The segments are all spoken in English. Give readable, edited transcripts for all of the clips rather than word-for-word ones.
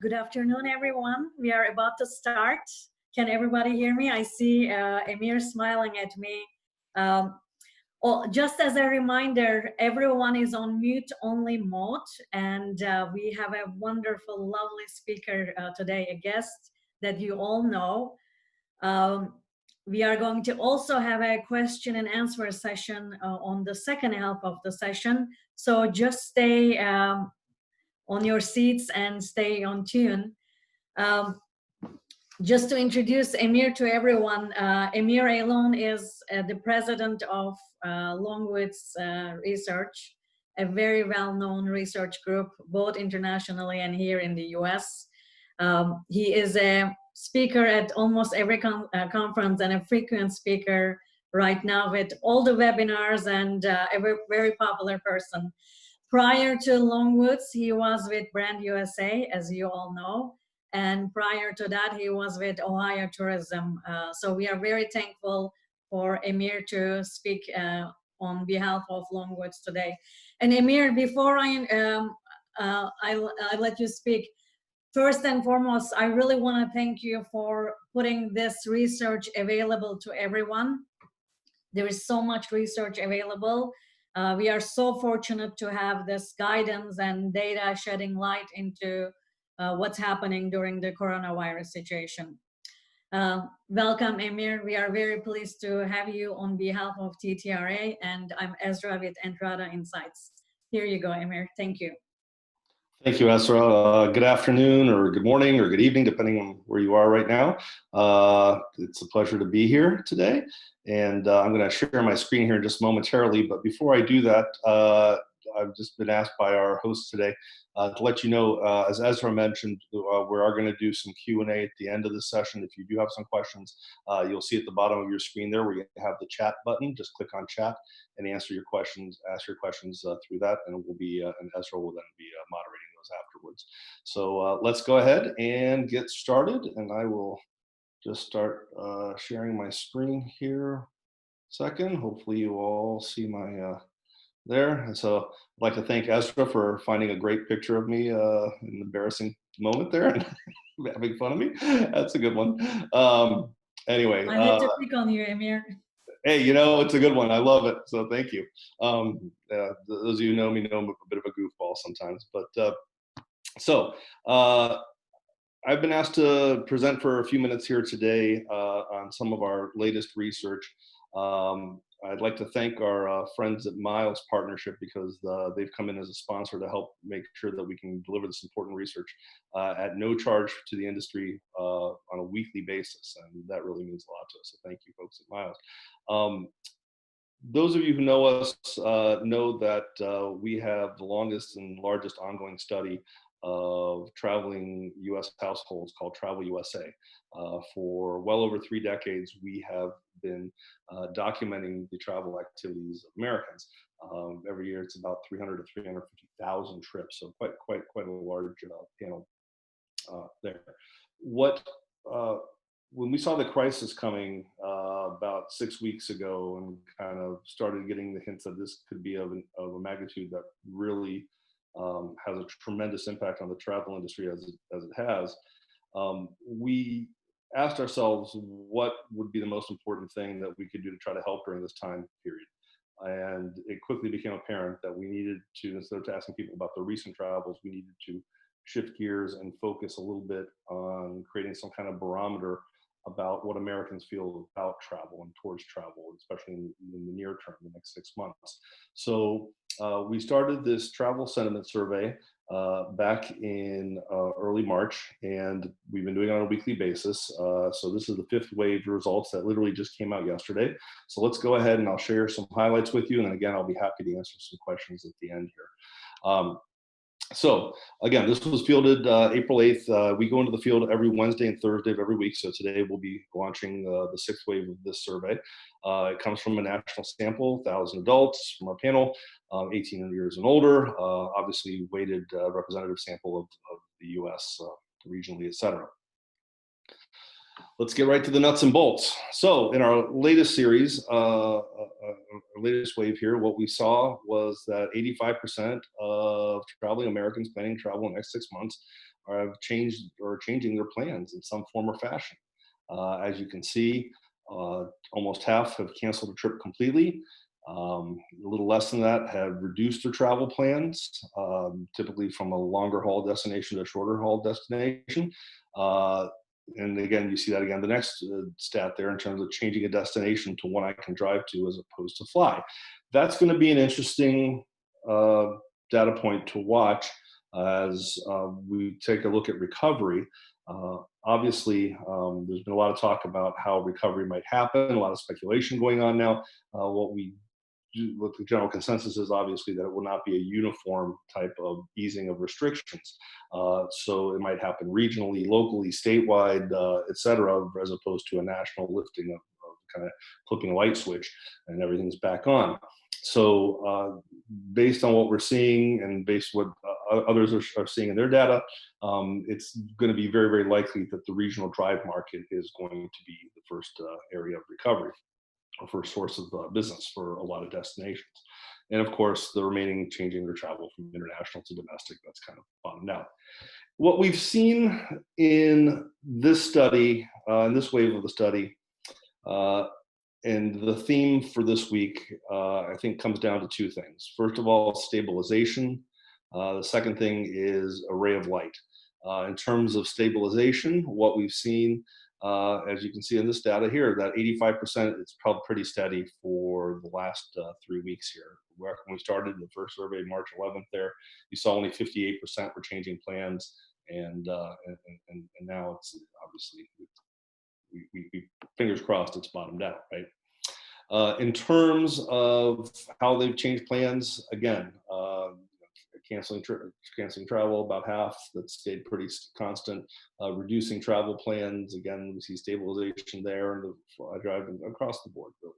Good afternoon, everyone. We are about to start. Can everybody hear me? I see Amir smiling at me. Um, just as a reminder, everyone is on mute only mode, and we have a wonderful, lovely speaker today, a guest that you all know. Um, we are going to also have a question and answer session on the second half of the session. So just stay on your seats and stay on tune. Um, just to introduce Amir to everyone, Amir Eylon is the president of Longwoods Research, a very well-known research group, both internationally and here in the US. He is a speaker at almost every conference and a frequent speaker right now with all the webinars and a very popular person. Prior to Longwoods, he was with Brand USA, as you all know. And prior to that, he was with Ohio Tourism. So we are very thankful for Amir to speak on behalf of Longwoods today. And Amir, before I let you speak, first and foremost, I really want to thank you for putting this research available to everyone. There is so much research available. We are so fortunate to have this guidance and data shedding light into what's happening during the coronavirus situation. Welcome, Amir. We are very pleased to have you on behalf of TTRA, and I'm Ezra with Entrada Insights. Here you go, Amir. Thank you. Thank you, Ezra. Good afternoon, or good morning, or good evening, depending on where you are right now. It's a pleasure to be here today, and I'm going to share my screen here just momentarily. But before I do that, I've just been asked by our host today to let you know, as Ezra mentioned, we are going to do some Q&A at the end of the session. If you do have some questions, you'll see at the bottom of your screen there where you have the chat button. Just click on chat and ask your questions through that, and we'll be and Ezra will then be moderating those afterwards. So let's go ahead and get started, and I will just start sharing my screen here. Second, hopefully you all see my there. And so I'd like to thank Ezra for finding a great picture of me in an embarrassing moment there and having fun of me. That's a good one. Anyway. I had to pick on you, Amir. Hey, you know, it's a good one. I love it. So thank you. Those of you who know me know I'm a bit of a goofball sometimes. But I've been asked to present for a few minutes here today on some of our latest research. I'd like to thank our friends at Miles Partnership because they've come in as a sponsor to help make sure that we can deliver this important research at no charge to the industry on a weekly basis. And that really means a lot to us. So thank you, folks at Miles. Those of you who know us know that we have the longest and largest ongoing study of traveling U.S. households called Travel USA. For well over 3 decades, we have been documenting the travel activities of Americans. Every year, it's about 300 to 350,000 trips, so quite a large panel there. When we saw the crisis coming about 6 weeks ago and kind of started getting the hints that this could be of a magnitude that really has a tremendous impact on the travel industry as it has, we asked ourselves what would be the most important thing that we could do to try to help during this time period. And it quickly became apparent that we needed to, instead of asking people about their recent travels, we needed to shift gears and focus a little bit on creating some kind of barometer about what Americans feel about travel and towards travel, especially in the near term, the next 6 months. So we started this travel sentiment survey back in early March, and we've been doing it on a weekly basis. So this is the 5th wave results that literally just came out yesterday. So let's go ahead and I'll share some highlights with you. And then again, I'll be happy to answer some questions at the end here. So again, this was fielded April 8th. We go into the field every Wednesday and Thursday of every week. So today we'll be launching the 6th wave of this survey. It comes from a national sample, 1,000 adults from our panel, 18 years and older, obviously weighted representative sample of the US regionally, et cetera. Let's get right to the nuts and bolts. So in our latest series, our latest wave here, what we saw was that 85% of traveling Americans planning to travel in the next 6 months have changed or changing their plans in some form or fashion. As you can see, almost half have canceled a trip completely. A little less than that have reduced their travel plans, typically from a longer haul destination to a shorter haul destination. And again, you see that again, the next stat there in terms of changing a destination to one I can drive to as opposed to fly. That's going to be an interesting data point to watch as we take a look at recovery. Obviously, there's been a lot of talk about how recovery might happen, a lot of speculation going on now. What the general consensus is obviously that it will not be a uniform type of easing of restrictions. So it might happen regionally, locally, statewide, et cetera, as opposed to a national lifting of kind of flipping a light switch and everything's back on. So based on what we're seeing and based on what others are seeing in their data, it's going to be very, very likely that the regional drive market is going to be the first area of recovery, or first source of business for a lot of destinations. And of course, the remaining changing their travel from international to domestic, that's kind of bottomed out. What we've seen in this study, in this wave of the study, and the theme for this week, I think comes down to two things. First of all, stabilization. The second thing is a ray of light. In terms of stabilization, what we've seen, as you can see in this data here, that 85%, it's probably pretty steady for the last 3 weeks here. When we started the first survey, March 11th there, you saw only 58% were changing plans, and now it's obviously, we fingers crossed it's bottomed out, right? In terms of how they've changed plans, again, canceling travel, about half, that stayed pretty constant. Reducing travel plans, again, we see stabilization there, and the driving across the board, really.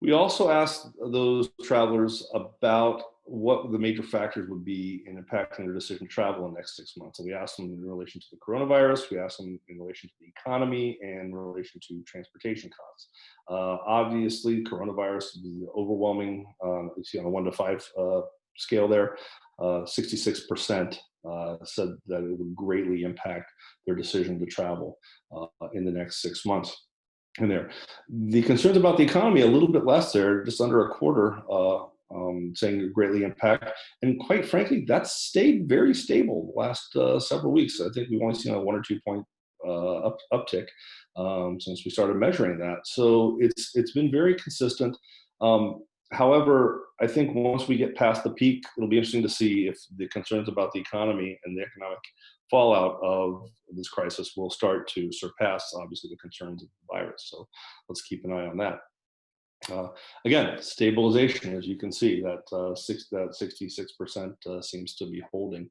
We also asked those travelers about what the major factors would be in impacting their decision to travel in the next 6 months. And we asked them in relation to the coronavirus, we asked them in relation to the economy, and in relation to transportation costs. Obviously, coronavirus is overwhelming. You see on a 1 to 5 scale there, 66% said that it would greatly impact their decision to travel in the next 6 months. In there, the concerns about the economy a little bit less there, just under a quarter, saying it greatly impact. And quite frankly, that's stayed very stable the last several weeks. I think we've only seen a 1 or 2 point uptick since we started measuring that. So it's been very consistent. However, I think once we get past the peak, it'll be interesting to see if the concerns about the economy and the economic fallout of this crisis will start to surpass, obviously, the concerns of the virus. So let's keep an eye on that. Again, stabilization, as you can see, that 66% seems to be holding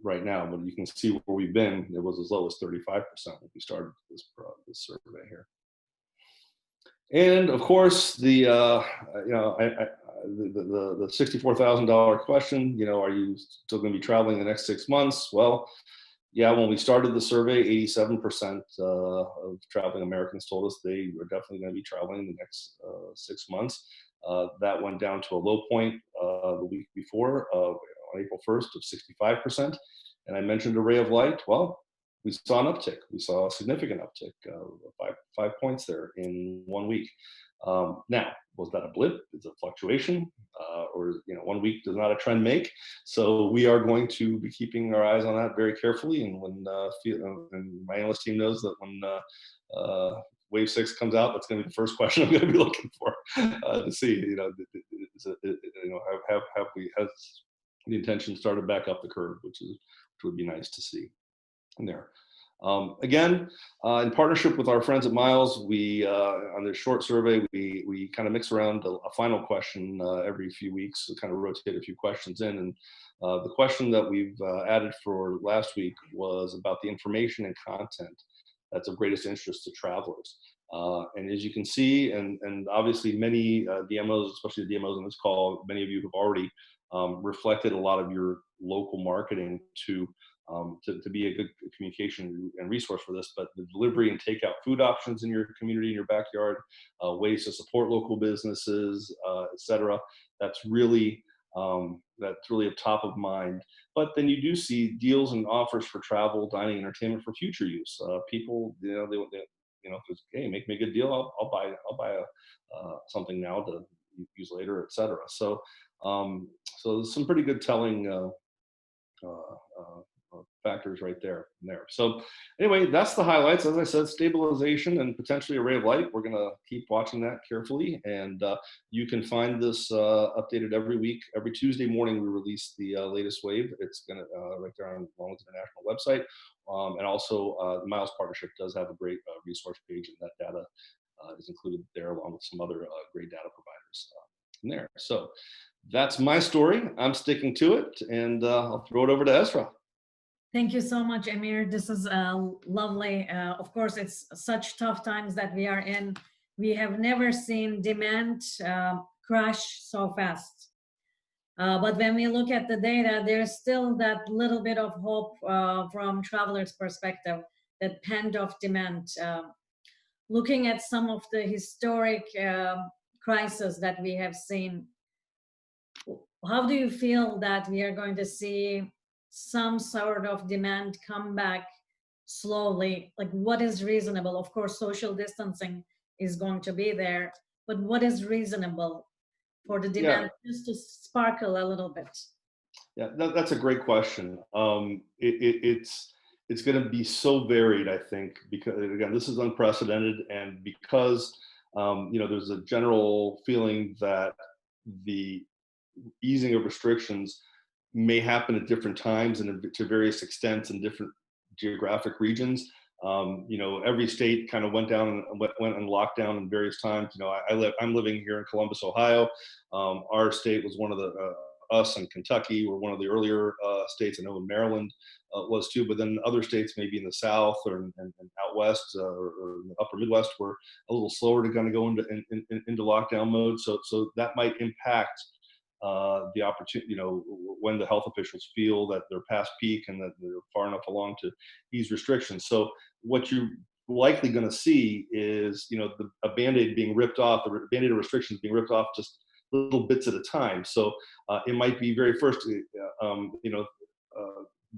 right now. But you can see where we've been. It was as low as 35% when we started this survey here. And of course, the $64,000 question, are you still going to be traveling the next 6 months? Well, yeah, when we started the survey, 87% of traveling Americans told us they were definitely going to be traveling the next 6 months. That went down to a low point the week before, on April 1st, of 65%. And I mentioned a ray of light. Well, we saw an uptick. We saw a significant uptick, 5 points there in 1 week. Now, was that a blip? Is it a fluctuation? Or 1 week does not a trend make? So we are going to be keeping our eyes on that very carefully. And when and my analyst team knows that when Wave 6 comes out, that's going to be the first question I'm going to be looking for to see, has the intention started back up the curve, which would be nice to see in there. Again, in partnership with our friends at Miles, we on this short survey, we kind of mix around a final question every few weeks, so kind of rotate a few questions in. And the question that we've added for last week was about the information and content that's of greatest interest to travelers. And as you can see, and obviously many DMOs, especially the DMOs on this call, many of you have already reflected a lot of your local marketing to to be a good communication and resource for this. But the delivery and takeout food options in your community, in your backyard, ways to support local businesses, etc. That's really a top of mind. But then you do see deals and offers for travel, dining, entertainment for future use. People, hey, make me a good deal, I'll buy something now to use later, etc. So there's some pretty good telling factors right there and there. So anyway, that's the highlights. As I said, stabilization and potentially a ray of light. We're going to keep watching that carefully. And you can find this updated every week. Every Tuesday morning, we release the latest wave. It's going to right there on Longwoods International website. And also the Miles Partnership does have a great resource page, and that data is included there along with some other great data providers in there. So that's my story. I'm sticking to it, and I'll throw it over to Ezra. Thank you so much, Amir. This is lovely. Of course, it's such tough times that we are in. We have never seen demand crash so fast. But when we look at the data, there's still that little bit of hope from travelers' perspective, that pent-up demand. Looking at some of the historic crises that we have seen, how do you feel that we are going to see some sort of demand come back slowly? Like, what is reasonable? Of course, social distancing is going to be there, but what is reasonable for the demand just to sparkle a little bit? Yeah, that's a great question. It's going to be so varied, I think, because again, this is unprecedented, and because there's a general feeling that the easing of restrictions may happen at different times and to various extents in different geographic regions. Every state kind of went on lockdown in various times. I'm living here in Columbus, Ohio. Our state was one of the us and Kentucky were one of the earlier states. I know in Maryland was too, but then other states, maybe in the South or out west or in the upper Midwest, were a little slower to kind of go into lockdown mode. So that might impact the opportunity, when the health officials feel that they're past peak and that they're far enough along to ease restrictions. So what you're likely going to see is, a Band-Aid being ripped off, the Band-Aid restrictions being ripped off just little bits at a time. So it might be very first,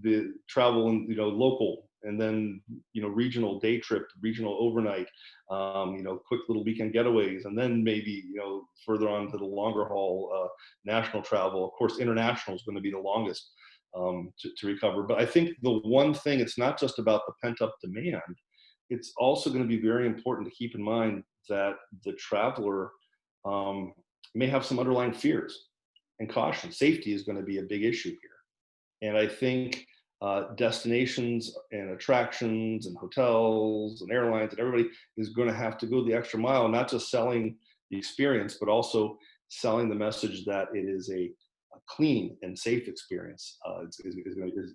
the travel and, local, and then, regional day trip, regional overnight, quick little weekend getaways, and then maybe, further on to the longer haul, national travel. Of course, international is going to be the longest to recover. But I think the one thing, it's not just about the pent up demand. It's also going to be very important to keep in mind that the traveler may have some underlying fears and caution. Safety is going to be a big issue here. And I think destinations and attractions and hotels and airlines and everybody is going to have to go the extra mile, not just selling the experience, but also selling the message that it is a clean and safe experience. Is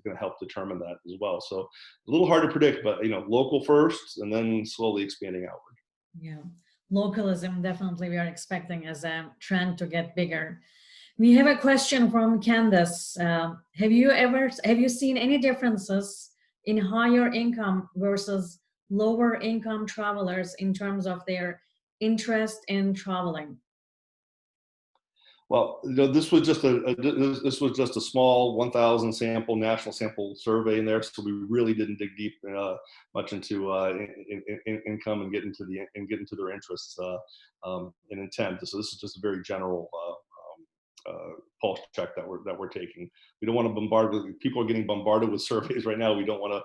going to help determine that as well. So a little hard to predict, but local first and then slowly expanding outward. Yeah, localism definitely we are expecting as a trend to get bigger. We have a question from Candace. Have you seen any differences in higher income versus lower income travelers in terms of their interest in traveling? Well, this was just a small 1,000 sample national sample survey in there, so we really didn't dig deep much into income and get into their interests and intent. So this is just a very general pulse check that we're taking. We don't want to bombard people are getting bombarded with surveys right now. We don't want to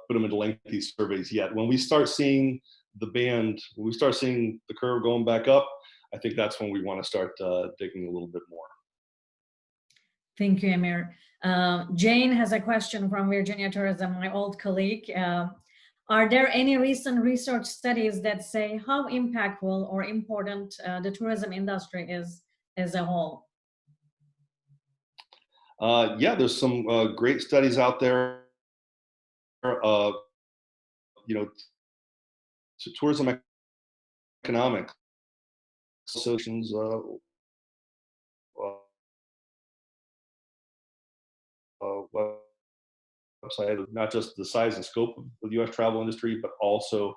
put them into lengthy surveys yet. When we start seeing when we start seeing the curve going back up, I think that's when we want to start digging a little bit more. Thank you, Amir. Jane has a question from Virginia Tourism, my old colleague. Are there any recent research studies that say how impactful or important the tourism industry is as a whole? Yeah, there's some great studies out there. Tourism economics associations website, not just the size and scope of the U.S. travel industry, but also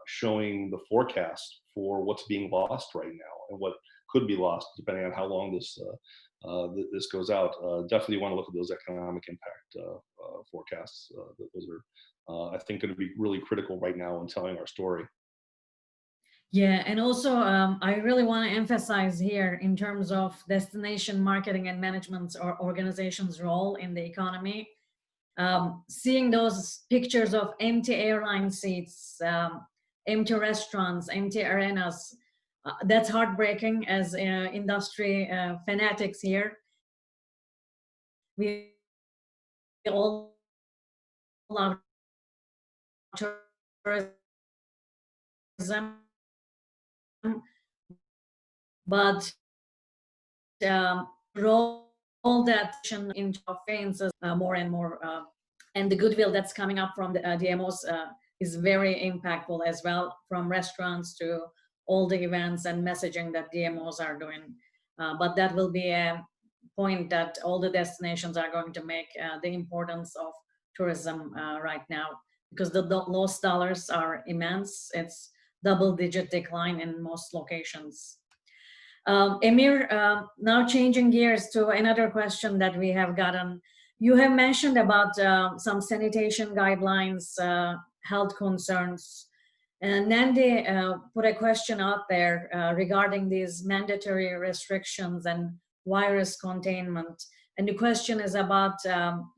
showing the forecast for what's being lost right now and what could be lost depending on how long this goes out. Definitely want to look at those economic impact forecasts. Those are, I think, going to be really critical right now in telling our story. Yeah, and also I really want to emphasize here in terms of destination marketing and management or organization's role in the economy. Seeing those pictures of empty airline seats, empty restaurants, empty arenas, that's heartbreaking as industry fanatics here. We all love tourism, but roll that into offenses more and more, and the goodwill that's coming up from the DMOs is very impactful as well, from restaurants to all the events and messaging that DMOs are doing. But that will be a point that all the destinations are going to make, the importance of tourism right now, because the lost dollars are immense. It's double-digit decline in most locations. Amir, now changing gears to another question that we have gotten. You have mentioned about some sanitation guidelines, health concerns, and Nandi put a question out there regarding these mandatory restrictions and virus containment. And the question is about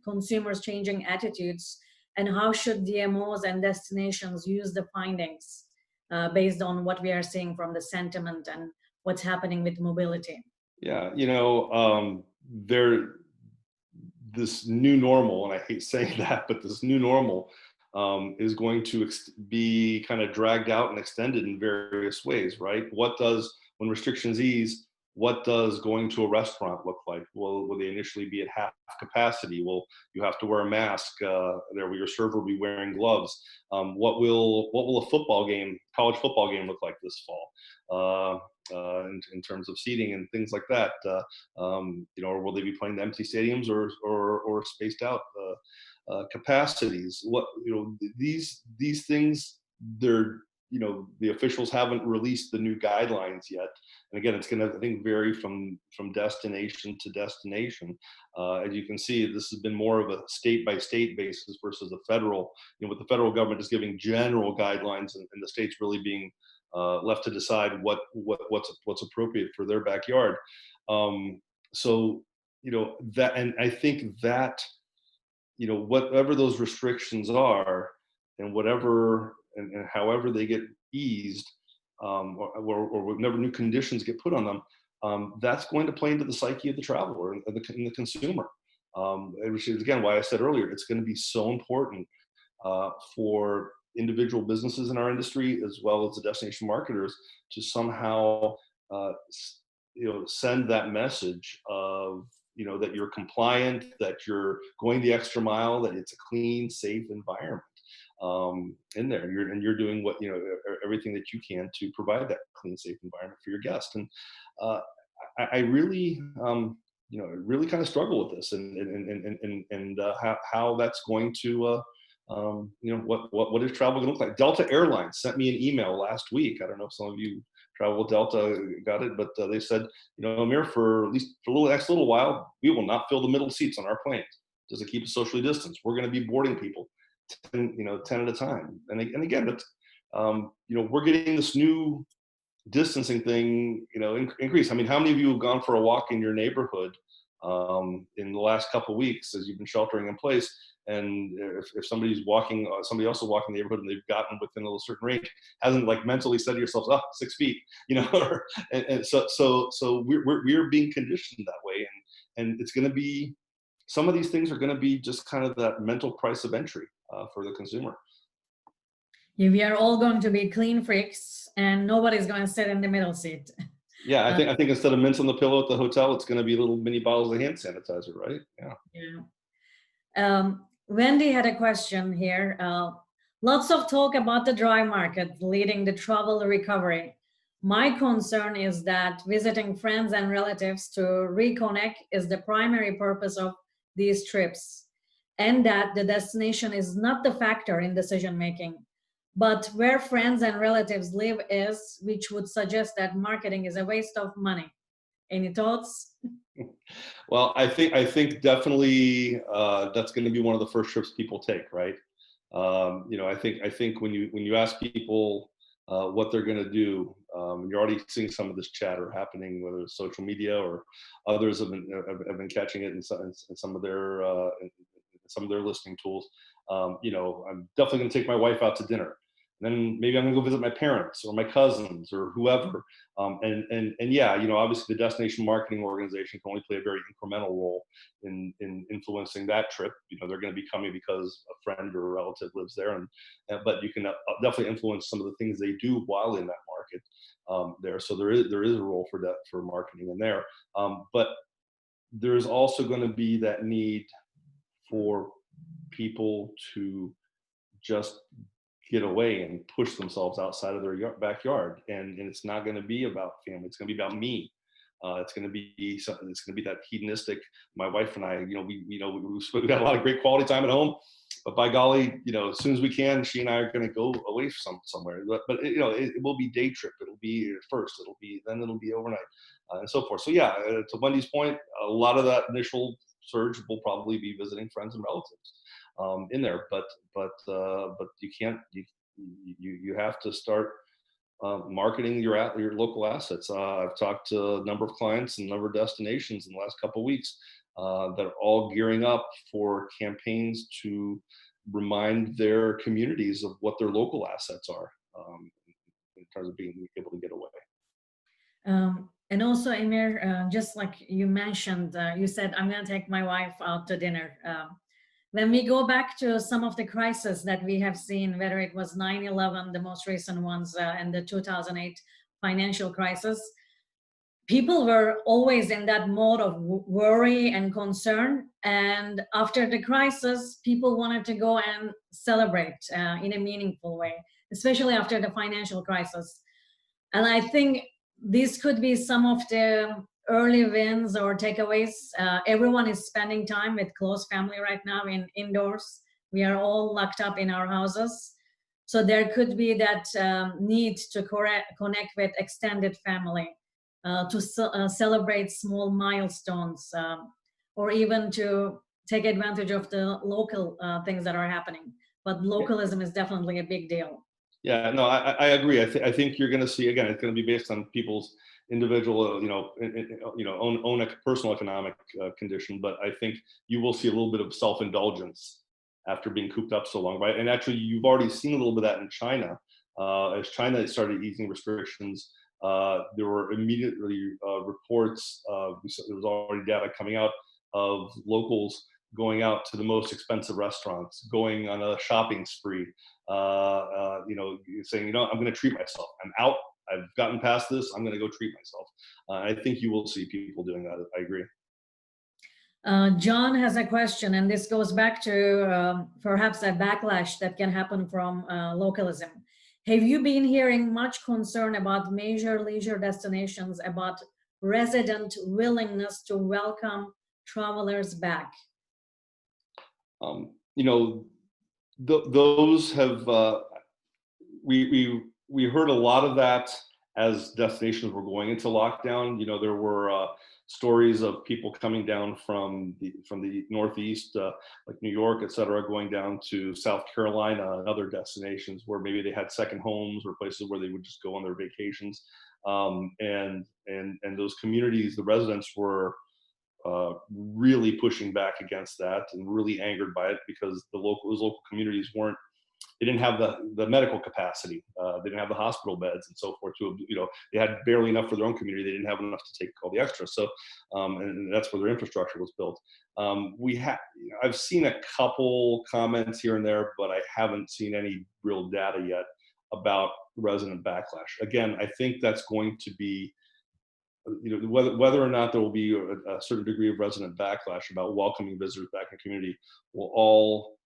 consumers changing attitudes, and how should DMOs and destinations use the findings based on what we are seeing from the sentiment and what's happening with mobility. Yeah, this new normal, and I hate saying that, but this new normal is going to be kind of dragged out and extended in various ways, right? When restrictions ease, what does going to a restaurant look like? Will they initially be at half capacity? Will you have to wear a mask there? Will your server be wearing gloves? What will a college football game look like this fall? In terms of seating and things like that, or will they be playing the empty stadiums or spaced out capacities? These things, the officials haven't released the new guidelines yet. And again, it's going to, I think, vary from destination to destination. As you can see, this has been more of a state-by-state basis versus a federal. With the federal government just giving general guidelines, and the states really being left to decide what's appropriate for their backyard. That, and I think that whatever those restrictions are, and and however they get eased, or whenever new conditions get put on them, that's going to play into the psyche of the traveler and the consumer. Which is, again, why I said earlier, it's going to be so important for individual businesses in our industry, as well as the destination marketers, to somehow send that message of that you're compliant, that you're going the extra mile, that it's a clean, safe environment in there, and you're doing what everything that you can to provide that clean, safe environment for your guests. And I really really kind of struggle with this, and how that's going to what is travel going to look like? Delta Airlines sent me an email last week. I don't know if some of you travel with Delta got it, but they said, Amir, for at least for the next little while, we will not fill the middle seats on our planes just to keep it socially distanced. We're going to be boarding people 10 at a time. And again, that's, we're getting this new distancing thing, increase. I mean, how many of you have gone for a walk in your neighborhood in the last couple of weeks as you've been sheltering in place? And if somebody else is walking the neighborhood and they've gotten within a certain range, hasn't mentally said to yourself, 6 feet, and so we're being conditioned that way, and it's going to be, some of these things are going to be just kind of that mental price of entry for the consumer. Yeah, we are all going to be clean freaks, and nobody's going to sit in the middle seat. Yeah, I think instead of mints on the pillow at the hotel, it's going to be little mini bottles of hand sanitizer, right? Yeah. Wendy had a question here. Lots of talk about the dry market leading the travel recovery. My concern is that visiting friends and relatives to reconnect is the primary purpose of these trips. and that the destination is not the factor in decision making, but where friends and relatives live is, which would suggest that marketing is a waste of money. Any thoughts? Well, I think definitely that's going to be one of the first trips people take, right? I think when you ask people what they're going to do, you're already seeing some of this chatter happening, whether it's social media or others have been catching it in some of their listening tools. I'm definitely going to take my wife out to dinner. And then maybe I'm going to go visit my parents or my cousins or whoever. And yeah, obviously the destination marketing organization can only play a very incremental role in influencing that trip. They're going to be coming because a friend or a relative lives there, but you can definitely influence some of the things they do while in that market there. So there is a role for that, for marketing in there. But there's also going to be that need for people to just get away and push themselves outside of their backyard, and it's not going to be about family. It's going to be about me. It's going to be something. It's going to be that hedonistic. My wife and I, we got a lot of great quality time at home, but by golly, as soon as we can, she and I are going to go away somewhere. But it will be day trip. It'll be first. Then it'll be overnight, and so forth. So yeah, to Wendy's point, a lot of that initial surge will probably be visiting friends and relatives in there, but you can't. You have to start marketing your local assets. I've talked to a number of clients and a number of destinations in the last couple of weeks that are all gearing up for campaigns to remind their communities of what their local assets are in terms of being able to get away. And also, Amir, just like you mentioned, you said, I'm going to take my wife out to dinner. When we go back to some of the crises that we have seen, whether it was 9/11, the most recent ones, and the 2008 financial crisis, people were always in that mode of worry and concern. And after the crisis, people wanted to go and celebrate in a meaningful way, especially after the financial crisis. And I think these could be some of the early wins or takeaways. Everyone is spending time with close family right now indoors. We are all locked up in our houses. So there could be that need to connect with extended family, to celebrate small milestones, or even to take advantage of the local things that are happening. But localism is definitely a big deal. Yeah, no, I agree. I think you're going to see, again, it's going to be based on people's individual, own personal economic condition. But I think you will see a little bit of self-indulgence after being cooped up so long, right? And actually, you've already seen a little bit of that in China. As China started easing restrictions, there were immediately reports. There was already data coming out of locals going out to the most expensive restaurants, going on a shopping spree, saying, I'm going to treat myself. I'm out. I've gotten past this. I'm going to go treat myself. I think you will see people doing that. I agree. John has a question, and this goes back to perhaps a backlash that can happen from localism. Have you been hearing much concern about major leisure destinations, about resident willingness to welcome travelers back? Those have, we heard a lot of that as destinations were going into lockdown. There were stories of people coming down from the Northeast, like New York, et cetera, going down to South Carolina and other destinations where maybe they had second homes or places where they would just go on their vacations. And those communities, the residents were really pushing back against that and really angered by it because those local communities they didn't have the medical capacity. They didn't have the hospital beds and so forth. They had barely enough for their own community. They didn't have enough to take all the extra. So, and that's where their infrastructure was built. I've seen a couple comments here and there, but I haven't seen any real data yet about resident backlash. Again, I think that's going to be, whether or not there will be a certain degree of resident backlash about welcoming visitors back in the community will all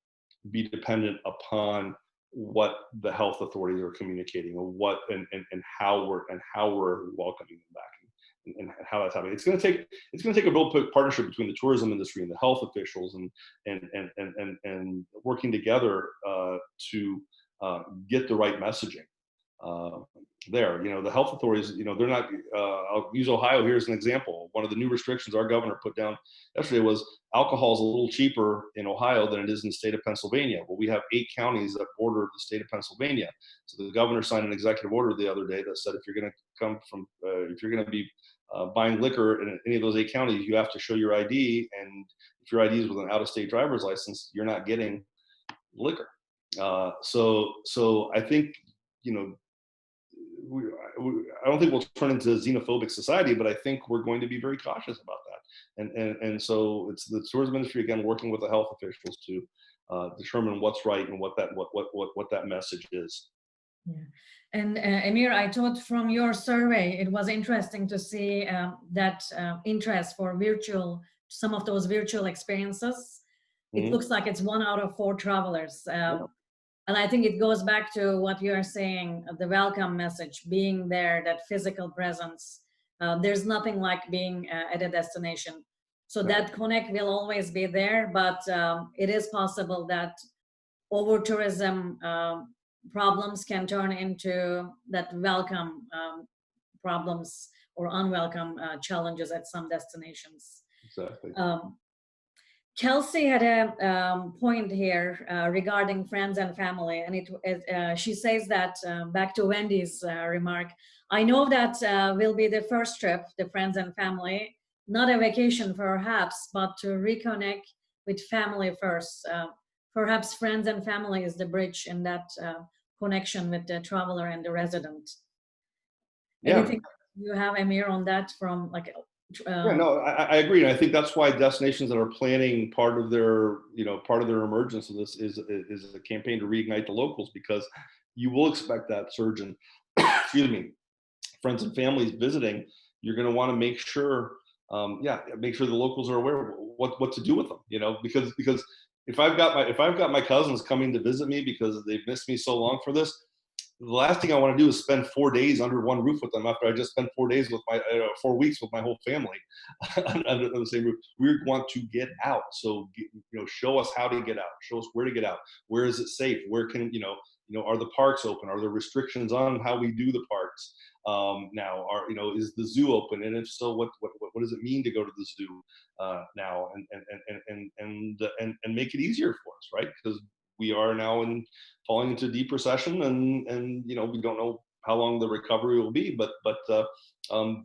be dependent upon what the health authorities are communicating, or what and how we're welcoming them back and how that's happening. It's going to take a real partnership between the tourism industry and the health officials and working together to get the right messaging there. The health authorities, they're not. I'll use Ohio here as an example. One of the new restrictions our governor put down yesterday was alcohol is a little cheaper in Ohio than it is in the state of Pennsylvania. Well, we have 8 counties that border the state of Pennsylvania. So the governor signed an executive order the other day that said if you're going to be buying liquor in any of those 8 counties, you have to show your ID, and if your ID is with an out-of-state driver's license, you're not getting liquor. So I think, I don't think we'll turn into a xenophobic society, but I think we're going to be very cautious about that. And so it's the tourism industry, again, working with the health officials to determine what's right and what that message is. Yeah. And Amir, I thought from your survey, it was interesting to see that interest for some of those virtual experiences. It Mm-hmm. looks like it's 1 out of 4 travelers. Yeah. And I think it goes back to what you're saying, the welcome message, being there, that physical presence. There's nothing like being at a destination. So that connect will always be there, but it is possible that over-tourism problems can turn into that welcome problems or unwelcome challenges at some destinations. Exactly. Kelsey had a point here regarding friends and family, and she says that, back to Wendy's remark, I know that will be the first trip, the friends and family, not a vacation perhaps, but to reconnect with family first. Perhaps friends and family is the bridge in that connection with the traveler and the resident. Yeah. Anything you have, Amir, on that from like yeah, no, I agree. And I think that's why destinations that are planning part of their emergence of this is a campaign to reignite the locals, because you will expect that surge in, excuse me, friends and families visiting. You're going to want to make sure, make sure the locals are aware of what to do with them, because if I've got my cousins coming to visit me because they've missed me so long for this, the last thing I want to do is spend 4 days under one roof with them after I just spent 4 days with 4 weeks with my whole family under the same roof. We want to get out. So, show us how to get out. Show us where to get out. Where is it safe? Where can, are the parks open? Are there restrictions on how we do the parks now? Is the zoo open? And if so, what does it mean to go to the zoo now? And make it easier for us, right? Because we are now falling into deep recession, and we don't know how long the recovery will be, but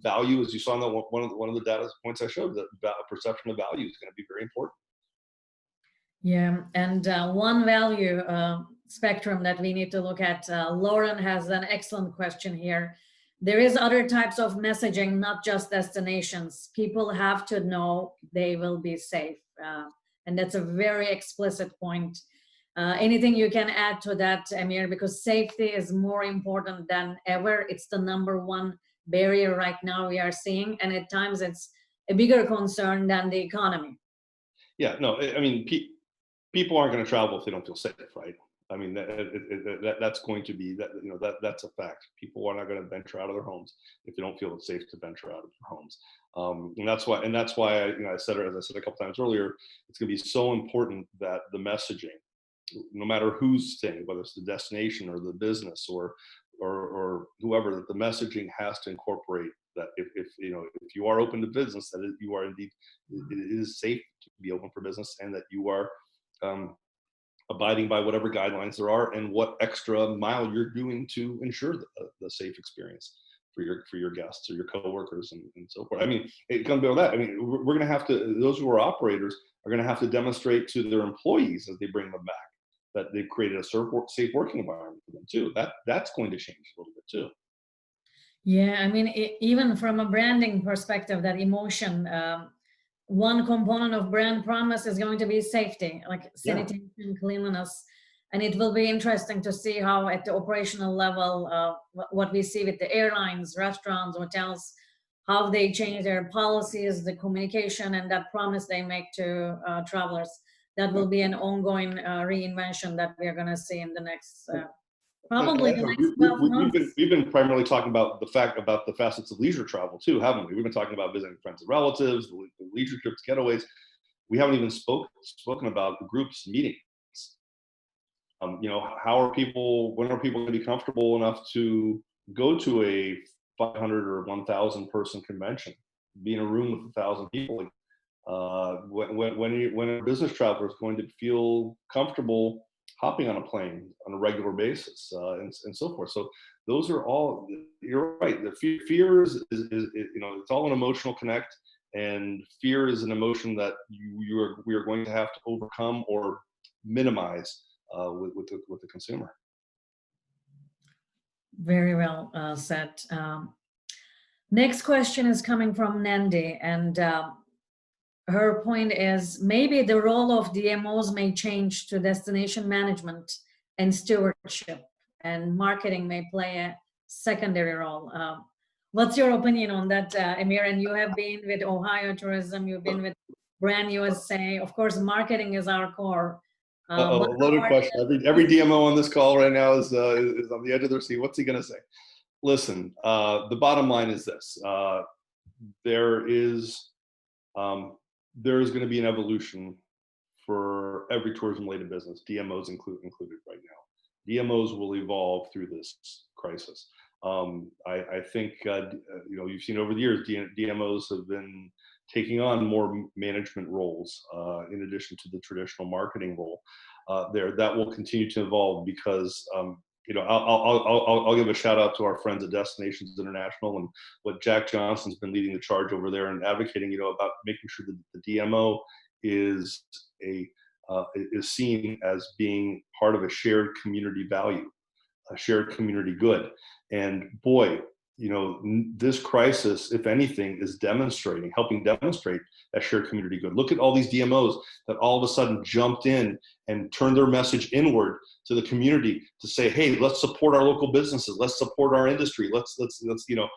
value, as you saw in one of the data points I showed, that perception of value is going to be very important. Yeah, and one value spectrum that we need to look at. Lauren has an excellent question here. There is other types of messaging, not just destinations. People have to know they will be safe, and that's a very explicit point. Anything you can add to that, Amir, because safety is more important than ever. It's the #1 barrier right now we are seeing, and at times it's a bigger concern than the economy. Yeah, no, I mean, people aren't going to travel if they don't feel safe, right? I mean, that's going to be that's a fact. People are not going to venture out of their homes if they don't feel it's safe to venture out of their homes. And that's why I said it, as I said a couple times earlier, it's going to be so important that the messaging, no matter who's staying, whether it's the destination or the business or whoever, that the messaging has to incorporate that if you are open to business, that you are indeed, it is safe to be open for business, and that you are abiding by whatever guidelines there are, and what extra mile you're doing to ensure the safe experience for your guests or your coworkers and so forth. I mean, it comes down to that. I mean, we're going to have to, those who are operators are going to have to demonstrate to their employees as they bring them back that they've created a safe working environment for them too. That's going to change a little bit too. Yeah, I mean, even from a branding perspective, that emotion, one component of brand promise is going to be safety, like sanitation, cleanliness. And it will be interesting to see how at the operational level, what we see with the airlines, restaurants, hotels, how they change their policies, the communication, and that promise they make to travelers. That will be an ongoing reinvention that we are going to see in the next Probably the next 12 months. We've been primarily talking about the facets of leisure travel too, haven't we? We've been talking about visiting friends and relatives, the leisure trips, getaways. We haven't even spoken about groups, meetings. You know, when are people going to be comfortable enough to go to a 500 or 1,000 person convention, be in a room with 1,000 people? When a business traveler is going to feel comfortable hopping on a plane on a regular basis, and so forth. So those are all, you're right. The fear is you know, it's all an emotional connect, and fear is an emotion that we are going to have to overcome or minimize with the consumer. Very well said. Next question is coming from Nandi, and her point is maybe the role of DMOs may change to destination management and stewardship, and marketing may play a secondary role. What's your opinion on that, Amir? And you have been with Ohio Tourism, you've been with Brand USA. Of course, marketing is our core. Loaded question. Every DMO on this call right now is on the edge of their seat. What's he going to say? Listen, the bottom line is this: there is going to be an evolution for every tourism-related business, DMOs included right now. DMOs will evolve through this crisis. I think you know, you've seen over the years DMOs have been taking on more management roles in addition to the traditional marketing role. That will continue to evolve because you know, I'll give a shout out to our friends at Destinations International and what Jack Johnson's been leading the charge over there and advocating, you know, about making sure that the DMO is seen as being part of a shared community value, a shared community good. And boy, you know, this crisis, if anything, is helping demonstrate that shared community good. Look at all these DMOs that all of a sudden jumped in and turned their message inward to the community to say, hey, let's support our local businesses, let's support our industry, let's you know,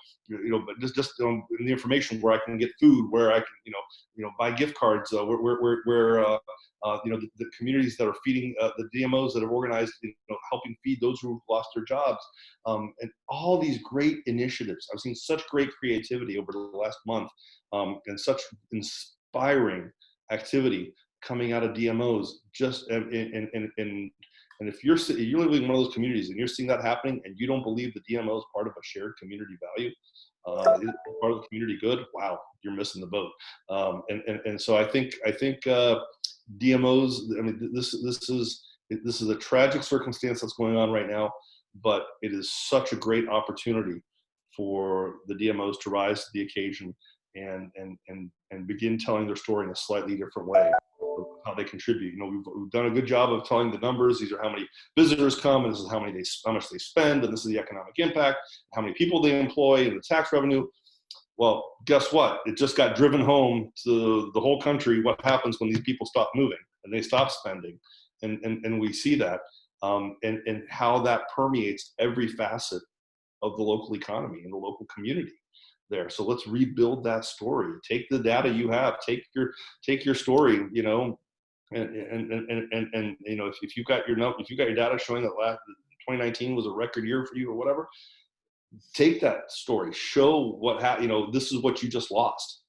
but just in the information where I can get food, where I can, you know, buy gift cards, where you know, the communities that are feeding the DMOs that have organized, you know, helping feed those who have lost their jobs, and all these great initiatives. I've seen such great creativity over the last month, and such inspiring activity coming out of DMOs. Just and if you're living in one of those communities and you're seeing that happening, and you don't believe the DMO is part of a shared community value, part of the community good, wow, you're missing the boat. And so I think DMOs, I mean, this is a tragic circumstance that's going on right now, but it is such a great opportunity for the DMOs to rise to the occasion and begin telling their story in a slightly different way of how they contribute. You know, we've done a good job of telling the numbers. These are how many visitors come, and this is how much they spend, and this is the economic impact, how many people they employ, and the tax revenue. Well, guess what? It just got driven home to the whole country what happens when these people stop moving and they stop spending. And we see that, and how that permeates every facet of the local economy and the local community there. So let's rebuild that story. Take the data you have, take your story, you know, and you know, if you've got your data showing that 2019 was a record year for you or whatever, take that story, show you know, this is what you just lost.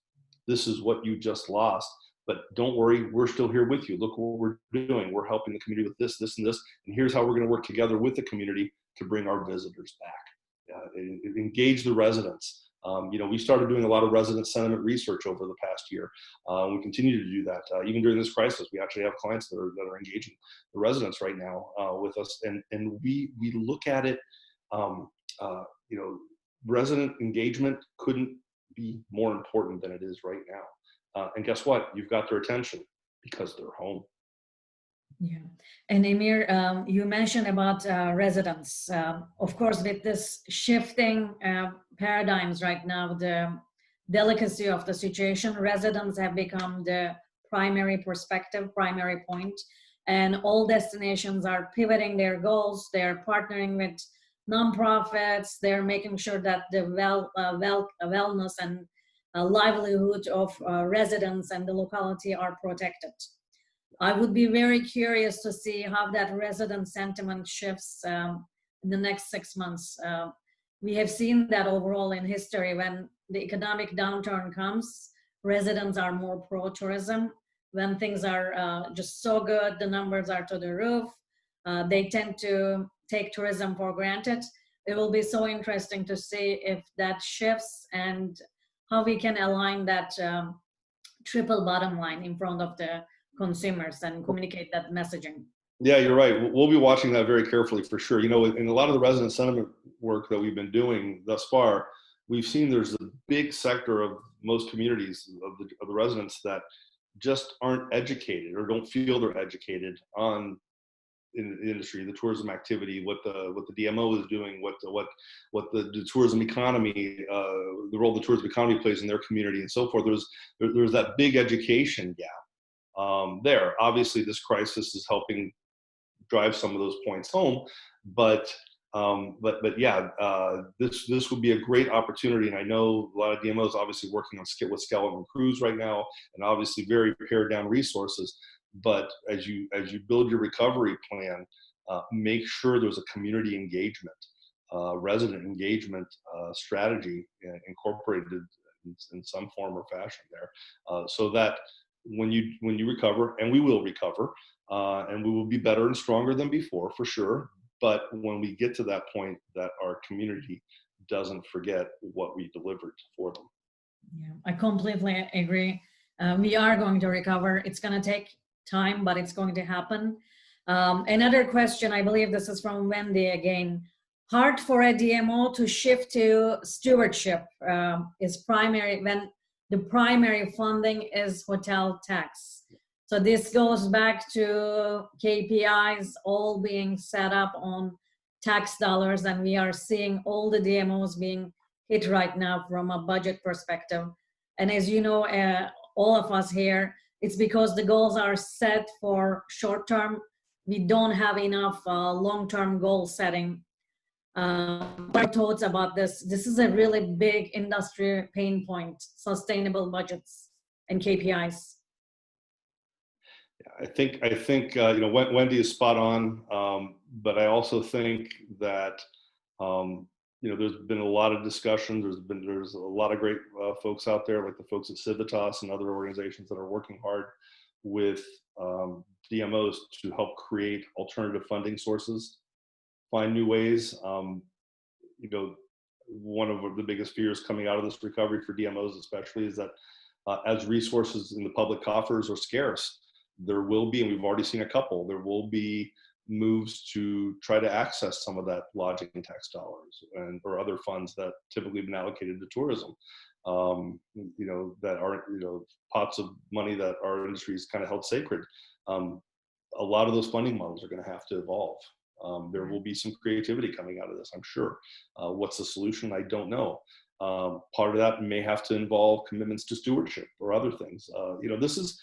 This is what you just lost. But don't worry, we're still here with you. Look what we're doing. We're helping the community with this, and this, and here's how we're going to work together with the community to bring our visitors back. Engage the residents. You know, we started doing a lot of resident sentiment research over the past year. We continue to do that. Even during this crisis, we actually have clients that are engaging the residents right now with us, and we look at it. You know, resident engagement couldn't be more important than it is right now. And guess what? You've got their attention because they're home. Yeah. And Amir, you mentioned about residents. Of course, with this shifting paradigms right now, the delicacy of the situation, residents have become the primary perspective, primary point, and all destinations are pivoting their goals. They're partnering with nonprofits. They're making sure that the wellness and livelihood of residents and the locality are protected. I would be very curious to see how that resident sentiment shifts in the next 6 months. We have seen that overall in history, when the economic downturn comes, residents are more pro-tourism. When things are just so good, the numbers are to the roof, they tend to take tourism for granted. It will be so interesting to see if that shifts and how we can align that triple bottom line in front of the consumers and communicate that messaging. Yeah, you're right. We'll be watching that very carefully for sure. You know, in a lot of the resident sentiment work that we've been doing thus far, we've seen there's a big sector of most communities of the residents that just aren't educated or don't feel they're educated on in the industry, the tourism activity, what the DMO is doing, what the tourism economy, the role the tourism economy plays in their community, and so forth. There's that big education gap there. Obviously, this crisis is helping drive some of those points home, but yeah, this would be a great opportunity. And I know a lot of DMOs obviously working on with skeleton crews right now, and obviously very pared down resources. But as you build your recovery plan, make sure there's a community engagement, resident engagement strategy incorporated in some form or fashion there, so that when you recover, and we will recover, and we will be better and stronger than before for sure. But when we get to that point, that our community doesn't forget what we delivered for them. Yeah, I completely agree. We are going to recover. It's going to take time, but it's going to happen. Another question, I believe this is from Wendy again. Hard for a DMO to shift to stewardship is primary when the primary funding is hotel tax. So this goes back to KPIs all being set up on tax dollars, and we are seeing all the DMOs being hit right now from a budget perspective. And as you know, all of us here, it's because the goals are set for short term. We don't have enough long-term goal setting. My thoughts about this. This is a really big industry pain point, sustainable budgets and KPIs. I think you know, Wendy is spot on, but I also think that you know, there's been a lot of discussion. There's a lot of great folks out there, like the folks at Civitas and other organizations that are working hard with DMOs to help create alternative funding sources, find new ways. You know, one of the biggest fears coming out of this recovery for DMOs especially is that as resources in the public coffers are scarce, there will be, and we've already seen a couple, there will be moves to try to access some of that lodging tax dollars or other funds that typically have been allocated to tourism. You know, that are, you know, pots of money that our industry is kind of held sacred. A lot of those funding models are going to have to evolve. There will be some creativity coming out of this, I'm sure. What's the solution? I don't know. Part of that may have to involve commitments to stewardship or other things. You know, this is,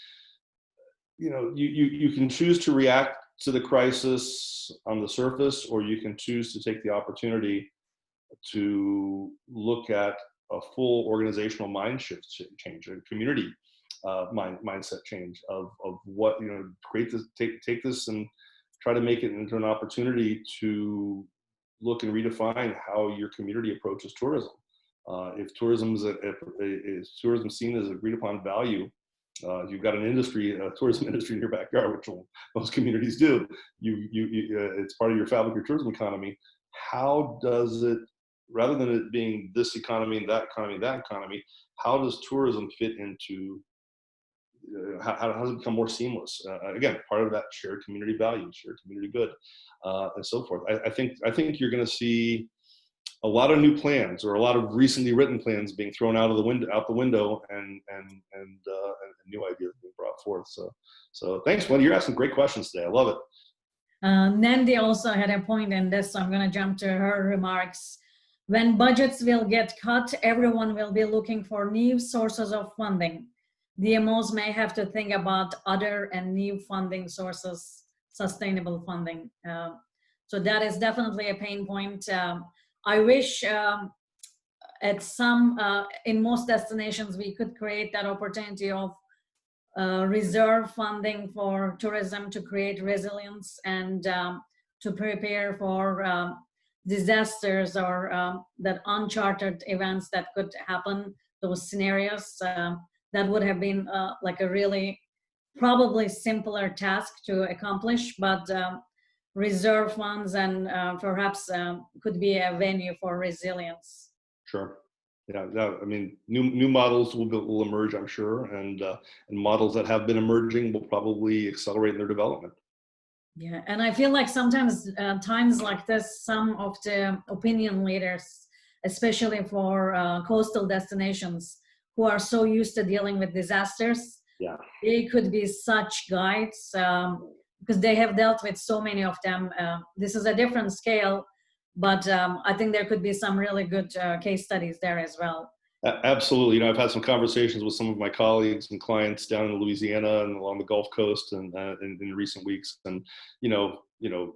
you know, you can choose to react to the crisis on the surface, or you can choose to take the opportunity to look at a full organizational mind shift change, a community mindset change of what, you know, create this, take this and try to make it into an opportunity to look and redefine how your community approaches tourism. If tourism is tourism seen as agreed upon value, you've got an industry, a tourism industry in your backyard, which most communities do. It's part of your fabric of your tourism economy. How does it, rather than it being this economy and that economy, how does tourism fit into? How does it become more seamless? Again, part of that shared community value, shared community good, and so forth. I think you're going to see a lot of new plans, or a lot of recently written plans, being thrown out the window, and new ideas being brought forth. So thanks, Wendy. You're asking great questions today. I love it. Nandi also had a point in this, so I'm going to jump to her remarks. When budgets will get cut, everyone will be looking for new sources of funding. DMOs may have to think about other and new funding sources, sustainable funding. So that is definitely a pain point. I wish at some, in most destinations, we could create that opportunity of reserve funding for tourism to create resilience and to prepare for disasters or that uncharted events that could happen, those scenarios, that would have been like a really probably simpler task to accomplish, but reserve funds and perhaps could be a venue for resilience. Sure. Yeah, I mean, new models will emerge, I'm sure, and models that have been emerging will probably accelerate their development. Yeah, and I feel like sometimes times like this, some of the opinion leaders, especially for coastal destinations, who are so used to dealing with disasters, yeah, they could be such guides because they have dealt with so many of them. This is a different scale, but I think there could be some really good case studies there as well. Absolutely. You know, I've had some conversations with some of my colleagues and clients down in Louisiana and along the Gulf Coast and in recent weeks. And, you know,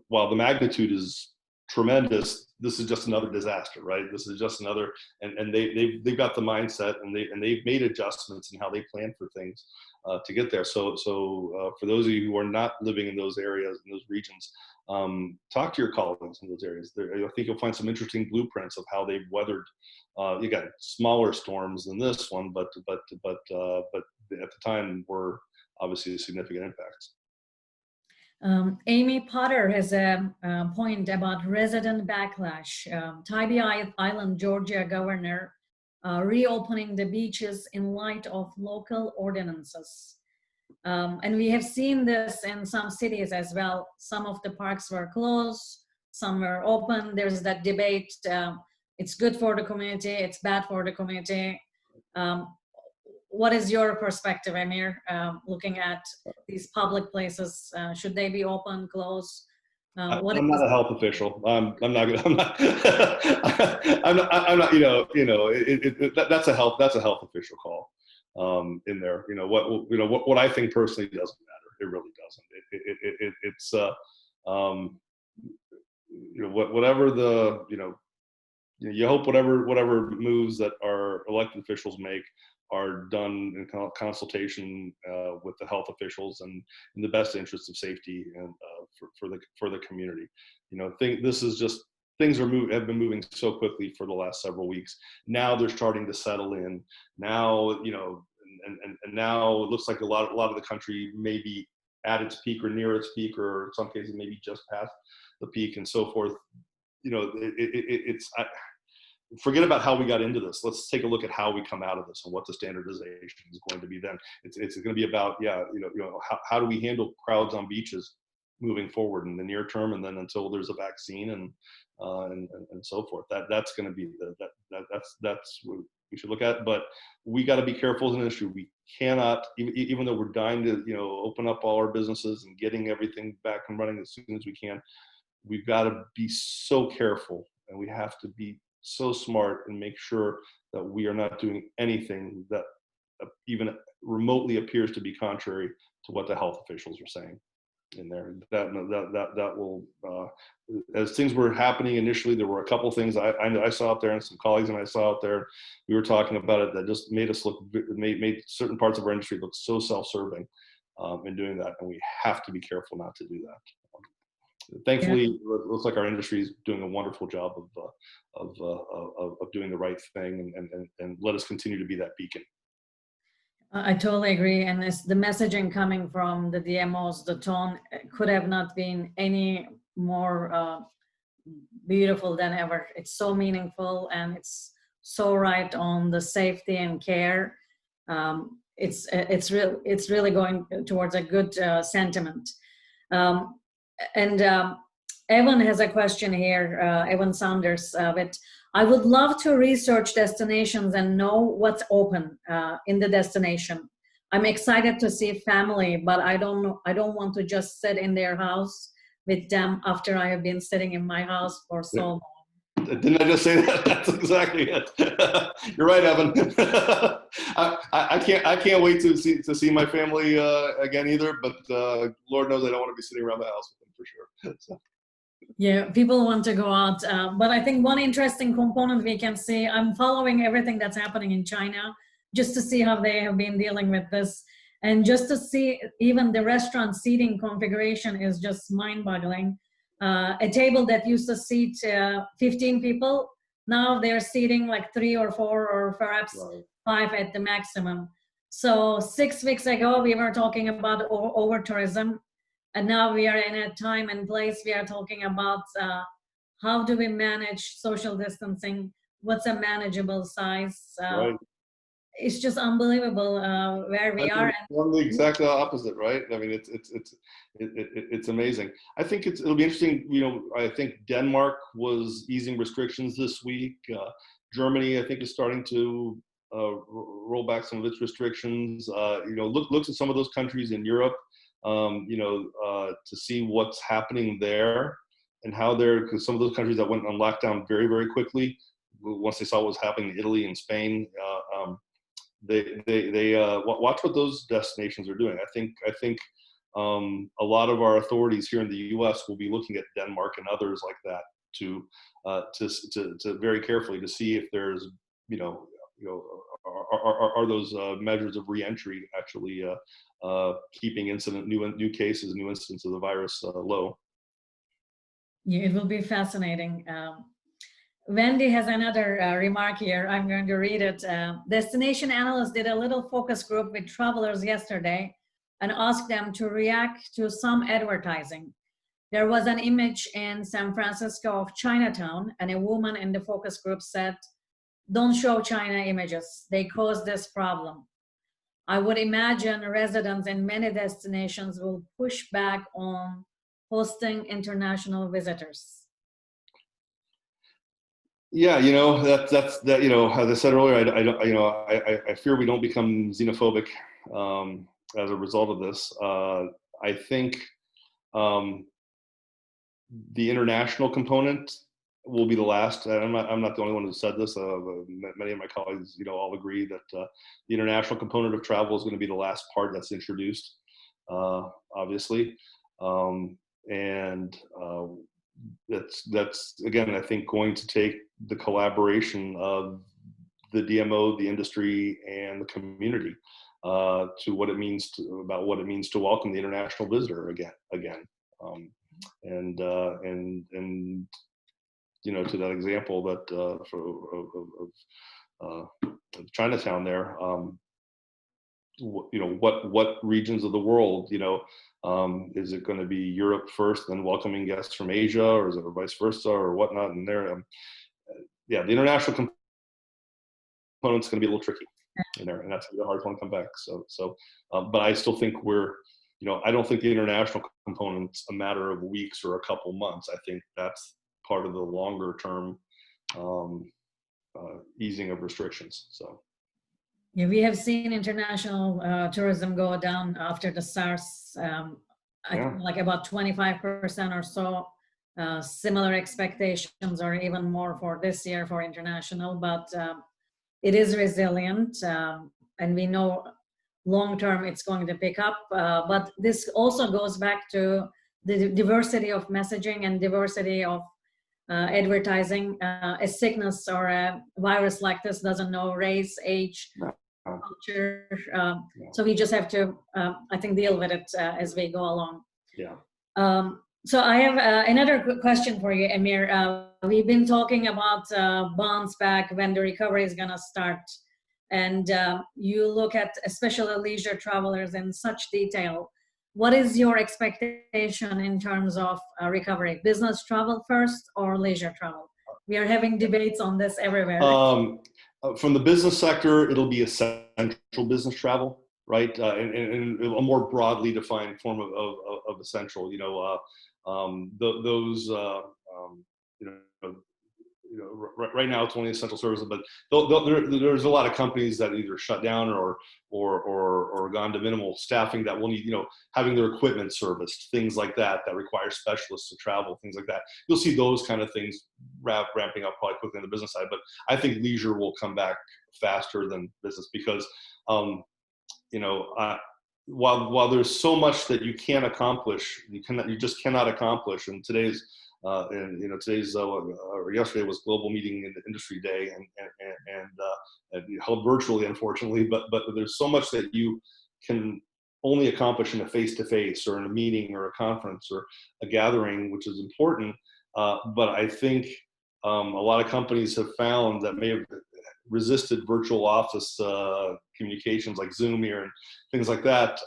while the magnitude is tremendous, this is just another disaster, right? This is just another, and they've got the mindset and they've made adjustments in how they plan for things to get there. So for those of you who are not living in those areas, in those regions, talk to your colleagues in those areas. I think you'll find some interesting blueprints of how they've weathered. You got smaller storms than this one, but at the time were obviously significant impacts. Amy Potter has a point about resident backlash. Tybee Island, Georgia governor reopening the beaches in light of local ordinances. And we have seen this in some cities as well. Some of the parks were closed, some were open. There's that debate. It's good for the community, it's bad for the community. What is your perspective, Amir, looking at these public places? Should they be open, closed? I'm not a health official. I'm not. That's a health official call in there. What I think personally doesn't matter. It really doesn't. It's whatever the you hope whatever moves that our elected officials make are done in consultation with the health officials and in the best interest of safety and for the community. Things have been moving so quickly for the last several weeks. Now they're starting to settle in. Now and now it looks like a lot of the country may be at its peak or near its peak, or in some cases maybe just past the peak and so forth. Forget about how we got into this. Let's take a look at how we come out of this and what the standardization is going to be then. It's going to be about, how do we handle crowds on beaches moving forward in the near term, and then until there's a vaccine and so forth. That's going to be that's what we should look at. But we got to be careful as an industry. We cannot, even though we're dying to open up all our businesses and getting everything back and running as soon as we can, we've got to be so careful, and we have to be so smart and make sure that we are not doing anything that even remotely appears to be contrary to what the health officials are saying in there. That will, as things were happening initially, there were a couple things I saw out there, and some colleagues and I saw out there. We were talking about it that just made us made certain parts of our industry look so self-serving in doing that, and we have to be careful not to do that. Thankfully, it looks like our industry is doing a wonderful job of doing the right thing, and let us continue to be that beacon. I totally agree, and it's the messaging coming from the DMOs, the tone could have not been any more beautiful than ever. It's so meaningful, and it's so right on the safety and care. It's really going towards a good sentiment. And Evan has a question here, Evan Saunders, but I would love to research destinations and know what's open in the destination. I'm excited to see family, but I don't want to just sit in their house with them after I have been sitting in my house for so long. Didn't I just say that? That's exactly it. You're right, Evan. I can't wait to see my family again either. But Lord knows I don't want to be sitting around the house with them for sure. So. Yeah, people want to go out. But I think one interesting component we can see, I'm following everything that's happening in China just to see how they have been dealing with this. And just to see even the restaurant seating configuration is just mind-boggling. A table that used to seat 15 people, now they're seating like 3 or 4 or perhaps Right. 5 at the maximum. So 6 weeks ago, we were talking about over tourism, and now we are in a time and place we are talking about how do we manage social distancing, what's a manageable size. Right. It's just unbelievable where we are. On the exact opposite, right? I mean, it's amazing. I think it'll be interesting. You know, I think Denmark was easing restrictions this week. Germany, I think, is starting to roll back some of its restrictions. You know, looks at some of those countries in Europe. You know, to see what's happening there and how because some of those countries that went on lockdown very, very quickly once they saw what was happening in Italy and Spain. They watch what those destinations are doing. I think a lot of our authorities here in the U.S. will be looking at Denmark and others like that to very carefully to see if there's are those measures of reentry actually keeping new cases, new incidents of the virus low. Yeah, it will be fascinating. Wendy has another remark here. I'm going to read it. Destination analysts did a little focus group with travelers yesterday and asked them to react to some advertising. There was an image in San Francisco of Chinatown, and a woman in the focus group said, "Don't show China images. They cause this problem." I would imagine residents in many destinations will push back on hosting international visitors. Yeah, you know, that's you know, as I said earlier, I fear we don't become xenophobic as a result of this. I think the international component will be the last. I'm not the only one who said this. Many of my colleagues, you know, all agree that the international component of travel is going to be the last part that's introduced, obviously, and that's again, I think, going to take the collaboration of the DMO, the industry, and the community to what it means to welcome the international visitor again. And you know, to that example that of Chinatown there, you know, what regions of the world, you know, is it going to be Europe first, then welcoming guests from Asia, or is it vice versa, or whatnot? And there, yeah, the international component's going to be a little tricky in there, and that's the hard one to come back. So, but I still think you know, I don't think the international component's a matter of weeks or a couple months. I think that's part of the longer term easing of restrictions. So. Yeah, we have seen international tourism go down after the SARS, like about 25% or so. Similar expectations or even more for this year for international, but it is resilient, and we know long term it's going to pick up. But this also goes back to the diversity of messaging and diversity of advertising. A sickness or a virus like this doesn't know race, age, culture. So we just have to, I think, deal with it as we go along. Yeah. So I have another question for you, Amir. We've been talking about bounce back when the recovery is going to start. And you look at especially leisure travelers in such detail. What is your expectation in terms of recovery? Business travel first or leisure travel? We are having debates on this everywhere. From the business sector, it'll be essential business travel, right? And a more broadly defined form of essential. You know, those you know, right now it's only essential services, but there's a lot of companies that either shut down or gone to minimal staffing that will need, you know, having their equipment serviced, things like that require specialists to travel, things like that. You'll see those kind of things ramping up probably quickly on the business side, but I think leisure will come back faster than business because, you know, while there's so much that you can't accomplish, you just cannot accomplish. And today's and you know, today's or yesterday was Global Meeting in the Industry Day, and held virtually, unfortunately. But there's so much that you can only accomplish in a face-to-face or in a meeting or a conference or a gathering, which is important. But I think a lot of companies have found that may have resisted virtual office communications like Zoom here and things like that,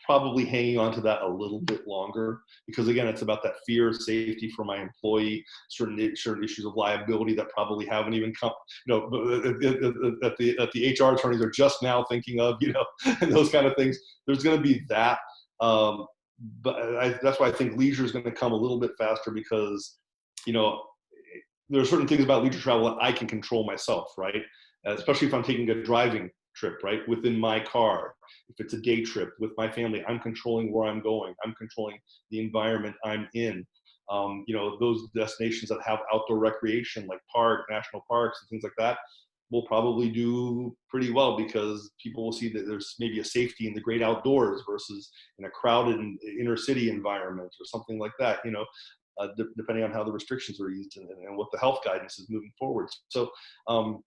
probably hanging on to that a little bit longer, because again, it's about that fear of safety for my employee, certain issues of liability that probably haven't even come, that the HR attorneys are just now thinking of, and those kind of things. There's going to be that. But that's why I think leisure is going to come a little bit faster, because, there are certain things about leisure travel that I can control myself, right? Especially if I'm taking a driving trip, right? Within my car. If it's a day trip with my family, I'm controlling where I'm going. I'm controlling the environment I'm in. Those destinations that have outdoor recreation, like national parks and things like that, will probably do pretty well, because people will see that there's maybe a safety in the great outdoors versus in a crowded inner city environment or something like that, depending on how the restrictions are used and what the health guidance is moving forward. So I'll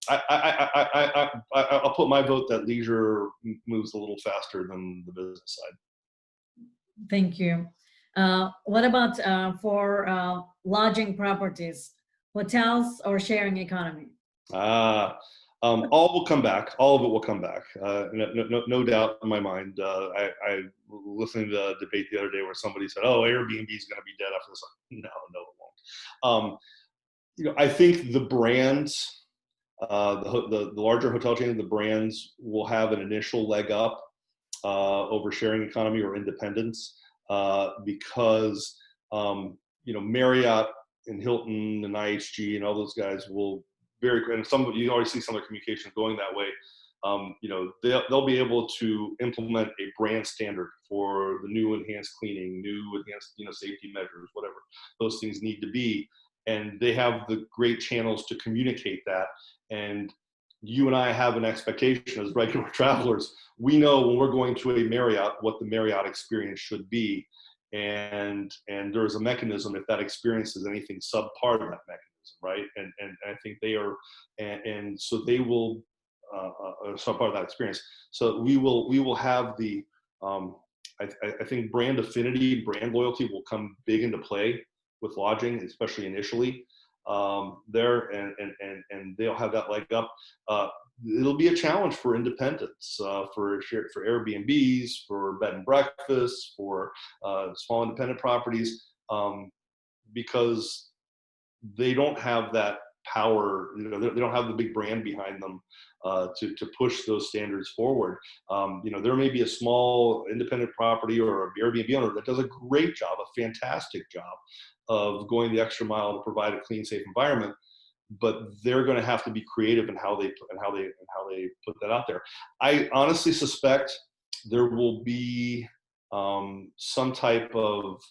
put my vote that leisure moves a little faster than the business side. Thank you. What about for lodging properties, hotels or sharing economy? All will come back. All of it will come back. No doubt in my mind. I listening to a debate the other day where somebody said, "Oh, Airbnb is going to be dead after this." No, it won't. I think the brands, the larger hotel chains, the brands will have an initial leg up over sharing economy or independence, because Marriott and Hilton and IHG and all those guys will and you already see some of the communication going that way. They'll be able to implement a brand standard for the new enhanced cleaning, new enhanced safety measures, whatever those things need to be, and they have the great channels to communicate that. And you and I have an expectation as regular travelers. We know when we're going to a Marriott what the Marriott experience should be, and there's a mechanism if that experience is anything subpar to that mechanism, right? And I think they are, and so they will subpar of that experience. So we will have the I think brand affinity, brand loyalty will come big into play with lodging, especially initially there, and they'll have that leg up. It'll be a challenge for independents, for Airbnbs, for bed and breakfasts, for small independent properties, because they don't have that power. They don't have the big brand behind them to push those standards forward. There may be a small independent property or an Airbnb owner that does a great job, a fantastic job of going the extra mile to provide a clean, safe environment, but they're going to have to be creative in how they put that out there. I honestly suspect there will be some type of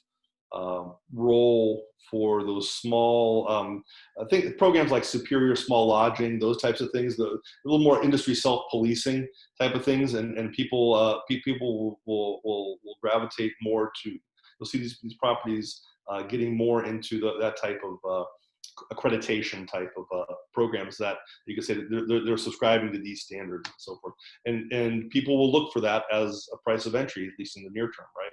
role for those small, I think programs like Superior Small Lodging, those types of things, a little more industry self-policing type of things, and people will gravitate more to. You'll see these properties getting more into that type of accreditation type of programs that you can say that they're subscribing to these standards and so forth, and people will look for that as a price of entry, at least in the near term, right?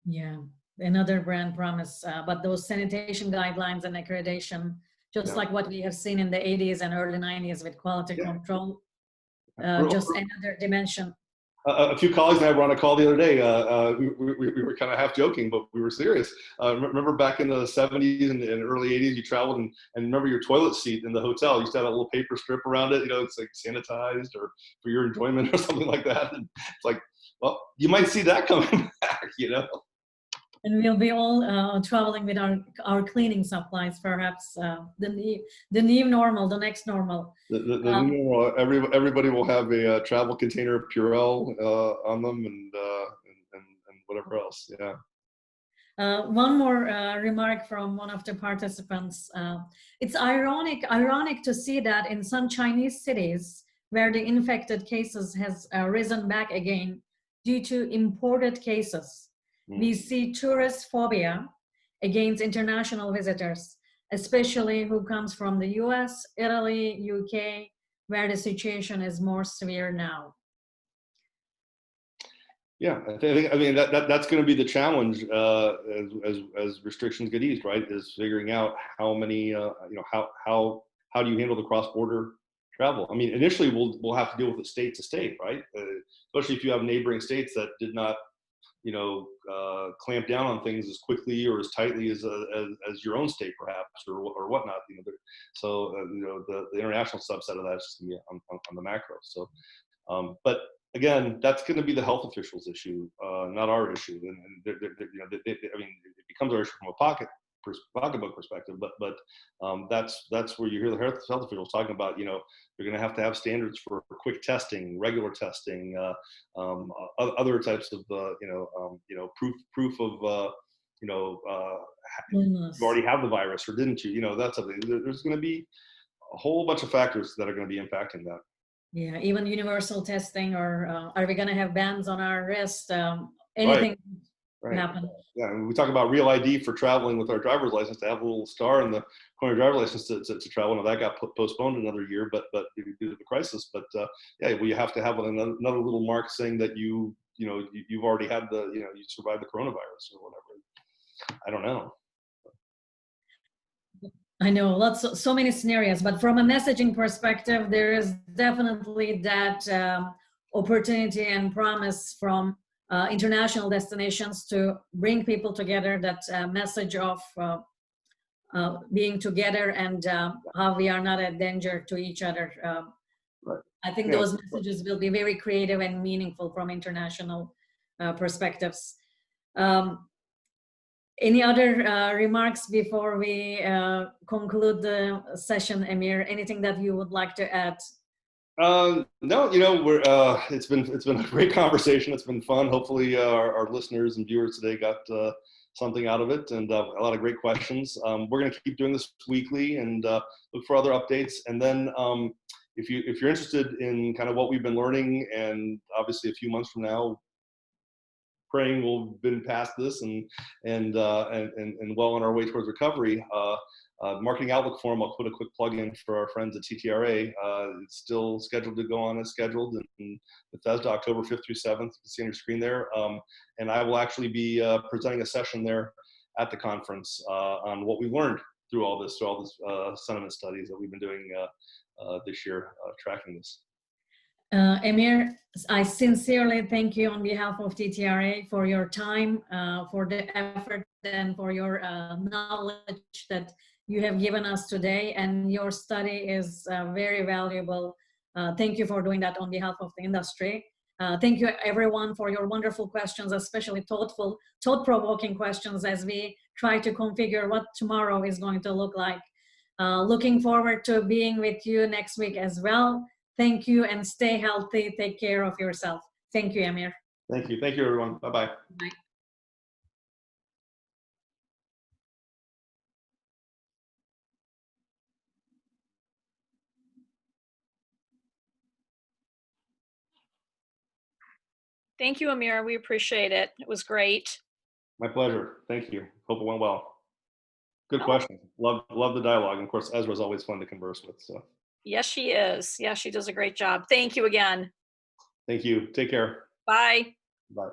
Yeah, another brand promise, but those sanitation guidelines and accreditation, just like what we have seen in the 80s and early 90s with quality control, just another dimension. A few colleagues and I were on a call the other day. We were kind of half joking, but we were serious. Remember back in the 70s and early 80s, you traveled and remember your toilet seat in the hotel. You used to have a little paper strip around it. It's like sanitized or for your enjoyment or something like that. And it's like, well, you might see that coming back, And we'll be all traveling with our cleaning supplies, perhaps the new normal, the next normal. The new normal. Everybody will have a travel container of Purell on them and whatever else. Yeah. One more remark from one of the participants. It's ironic to see that in some Chinese cities where the infected cases has risen back again due to imported cases. We see tourist phobia against international visitors, especially who comes from the US, Italy, UK, where the situation is more severe now. Yeah, I mean that's going to be the challenge as restrictions get eased, right? Is figuring out how many, how do you handle the cross-border travel? I mean, initially we'll have to deal with it state to state, right? Especially if you have neighboring states that did not, clamp down on things as quickly or as tightly as your own state, perhaps, or whatnot. The international subset of that is just going to be on the macro. So. But again, that's going to be the health officials' issue, not our issue. And I mean, it becomes our issue from a pocketbook perspective. But that's where you hear the health officials talking about. They're going to have standards for quick testing, regular testing, other types of proof of you already have the virus or didn't you? That's something. There's going to be a whole bunch of factors that are going to be impacting that. Yeah, even universal testing, or are we going to have bands on our wrist? Anything right. happen. Yeah, and we talk about real ID for traveling with our driver's license, to have a little star in the corner of your driver's license to travel. Now that got postponed another year, but due to the crisis. But you have to have another little mark saying that you've already had you survived the coronavirus or whatever. I don't know. I know so many scenarios, but from a messaging perspective, there is definitely that opportunity and promise from international destinations to bring people together, that message of being together and how we are not a danger to each other. Right. I think those messages will be very creative and meaningful from international perspectives. Any other remarks before we conclude the session, Amir? Anything that you would like to add? No, we're it's been a great conversation. It's been fun. Hopefully, our listeners and viewers today got something out of it, and a lot of great questions. We're going to keep doing this weekly and look for other updates. And then, if you're interested in kind of what we've been learning, and obviously a few months from now, praying we'll have been past this and well on our way towards recovery. Marketing Outlook Forum, I'll put a quick plug in for our friends at TTRA. It's still scheduled to go on as scheduled in Bethesda, October 5th through 7th. You can see on your screen there. And I will actually be presenting a session there at the conference on what we've learned through all this sentiment studies that we've been doing this year, tracking this. Amir, I sincerely thank you on behalf of TTRA for your time, for the effort, and for your knowledge that you have given us today. And your study is very valuable. Thank you for doing that on behalf of the industry. Thank you, everyone, for your wonderful questions, especially thought-provoking questions as we try to configure what tomorrow is going to look like. Looking forward to being with you next week as well. Thank you, and stay healthy. Take care of yourself. Thank you, Amir. Thank you. Thank you, everyone. Bye-bye. Bye. Thank you, Amir. We appreciate it. It was great. My pleasure. Thank you. Hope it went well. Good question. Love the dialogue. And of course, Ezra's always fun to converse with. So. Yes, she is. Yeah, she does a great job. Thank you again. Thank you. Take care. Bye. Bye.